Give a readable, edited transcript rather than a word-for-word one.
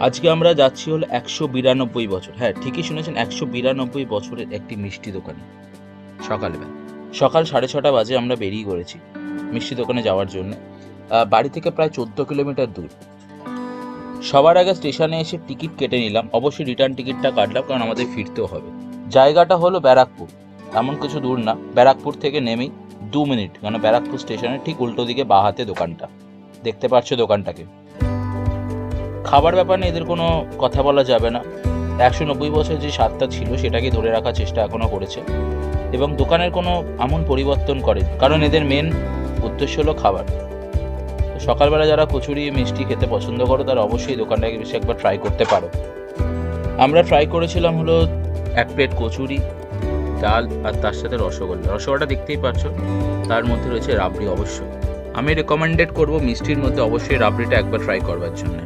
আজকে আমরা যাচ্ছি হলো 192 বছর, হ্যাঁ ঠিকই শুনেছেন, 192 বছরের একটি মিষ্টি দোকানে। সকালবেলা সকাল 6:30 বাজে আমরা বেরিয়ে পড়েছি মিষ্টি দোকানে যাওয়ার জন্য। বাড়ি থেকে প্রায় 14 কিলোমিটার দূর। সবার আগে স্টেশনে এসে টিকিট কেটে নিলাম, অবশ্যই রিটার্ন টিকিটটা কাটলাম কারণ আমাদের ফিরতেও হবে। জায়গাটা হলো ব্যারাকপুর, এমন কিছু দূর না। ব্যারাকপুর থেকে নেমেই 2 মিনিট, কারণ ব্যারাকপুর স্টেশনের ঠিক উল্টো দিকে বাঁ হাতে দোকানটা দেখতে পাচ্ছ। দোকানটাকে খাবার ব্যাপারে এদের কোনো কথা বলা যাবে না। 190 বছর যে স্বাদটা ছিল সেটাকে ধরে রাখার চেষ্টা এখনো করেছে, এবং দোকানের কোনো এমন পরিবর্তন করে, কারণ এদের মেন উদ্দেশ্য হলো খাবার। তো সকালবেলা যারা কচুরি মিষ্টি খেতে পছন্দ করো তারা অবশ্যই দোকানটাকে বেশি একবার ট্রাই করতে পারো। আমরা ট্রাই করেছিলাম হলো 1 প্লেট কচুরি, ডাল আর তার সাথে রসগোল্লা। রসগোল্লাটা দেখতেই পাচ্ছ, তার মধ্যে রয়েছে রাবড়ি। অবশ্যই আমি রেকমেন্ডেড করবো মিষ্টির মধ্যে অবশ্যই রাবড়িটা একবার ট্রাই করবার জন্য।